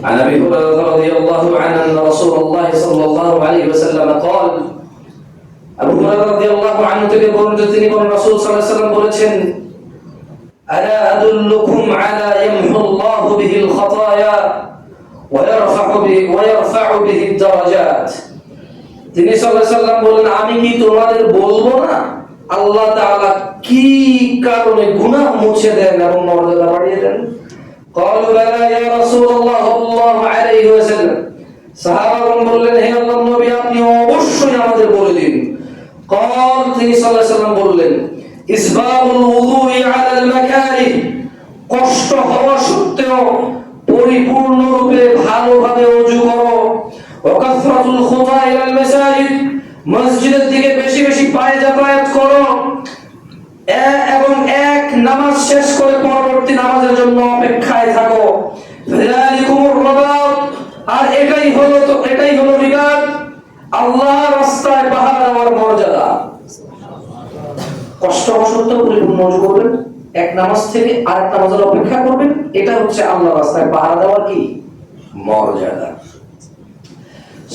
عن ابي هريره رضي الله عنه ان رسول الله صلى الله عليه وسلم قال আবু হুরায়রা রাদিয়াল্লাহু আনহু থেকে বর্ণিত তিনি বলেন রাসূল সাল্লাল্লাহু আলাইহি ওয়াসাল্লাম বলেছেন আলা আদুল্লুকুম আলা ইয়ামহুল্লাহু বিহিল খাতায়া ওয়া ইয়ারফা'ু বিহি দারাজাত। তিনি সাল্লাল্লাহু আলাইহি ওয়াসাল্লাম বলেন আমি কি তোমাদের বলবো না আল্লাহ তাআলা কি কারণে গুনাহ মুছে দেন এবং মর্যাদা বাড়িয়ে দেন? ক্বালু বালা ইয়া রাসূলুল্লাহ সাল্লাল্লাহু আলাইহি ওয়াসাল্লাম। সাহাবাগণ বললেন হে আল্লাহর নবী আপনি অবশ্যই আমাদের বলে দিন। قال তিনি সাল্লাল্লাহু আলাইহি ওয়াসাল্লাম বললেন ইসবাগুল ওযুই আলাল মাকারিহ, কষ্ট হওয়া সত্ত্বেও পরিপূর্ণরূপে ভালোভাবে ওযু করো। ওয়া কাসরাতুল খুতা ইলাল মাসাজিদ, মসজিদের দিকে বেশি বেশি পায়ে যাতায়াত করো এবং এক নামাজ শেষ করে পরবর্তী নামাজের জন্য অপেক্ষায় থাকো। যালিকুমুর রাবাত, আর এটাই হলো রিবাত, আল্লাহর রাস্তায় পাহারা দেওয়ার মর্যাদা। কষ্ট সত্ত্বেও পরিপূর্ণ ওযু করবেন, এক নামাজ থেকে আরেক নামাজের অপেক্ষা করবেন, এটা হচ্ছে আল্লাহর রাস্তায় পাহারা দেওয়ার কি মর্যাদা।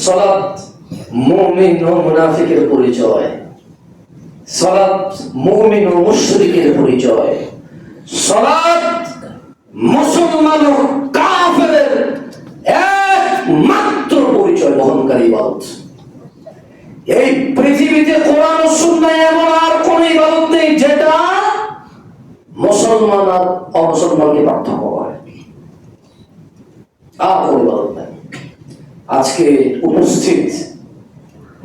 সালাত মুমিন ও মুনাফিকের পরিচয়, সালাত মুমিন ও মুশরিকের পরিচয়, সালাত মুসলমান ও কাফেরের একমাত্র পরিচয় বহনকারী ইবাদত। এই পৃথিবীতে কোরআন ও সুন্নাহ এমন আর কোন ইবাদত নেই যেটা মুসলমান আর অমুসলমানকে পার্থক্য করে, আর কোন ইবাদত নেই। আজকে উপস্থিত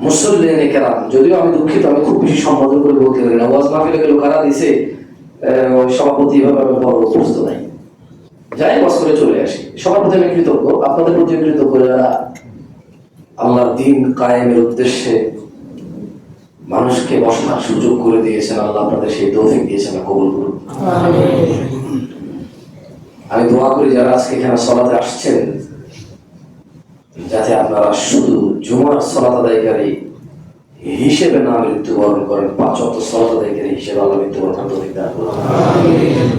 মুসল্লিনে কেরাম, যদিও আমি দুঃখিত, আমি খুব বেশি সম্বোধন করে বলতে পারি না, ওয়াজ মাহফিলে গেল কারা দিছে সভাপতি ভাবে আমি বড় উপস্থিত নাই, যাই ওয়াজ করে চলে আসি। সবার প্রতি আমি কৃতজ্ঞ, আপনাদের প্রতি কৃতজ্ঞ যারা আল্লাহর দ্বীন কায়েমের উদ্দেশ্যে মানুষকে বসার সুযোগ করে দিয়েছেন। আল্লাহ আপনাদের সেই তৌফিক দিয়েছেন, কবুল করুন। আমি দোয়া করি যারা আজকে এখানে সালাতে আসছেন যাতে আপনারা শুধু জুমার সালাত আদায়কারী হিসেবে না মৃত্যুবরণ করেন, 5 ওয়াক্ত সালাত আদায়কারী হিসেবে আল্লাহ মৃত্যুবরণ করতে দান করুন।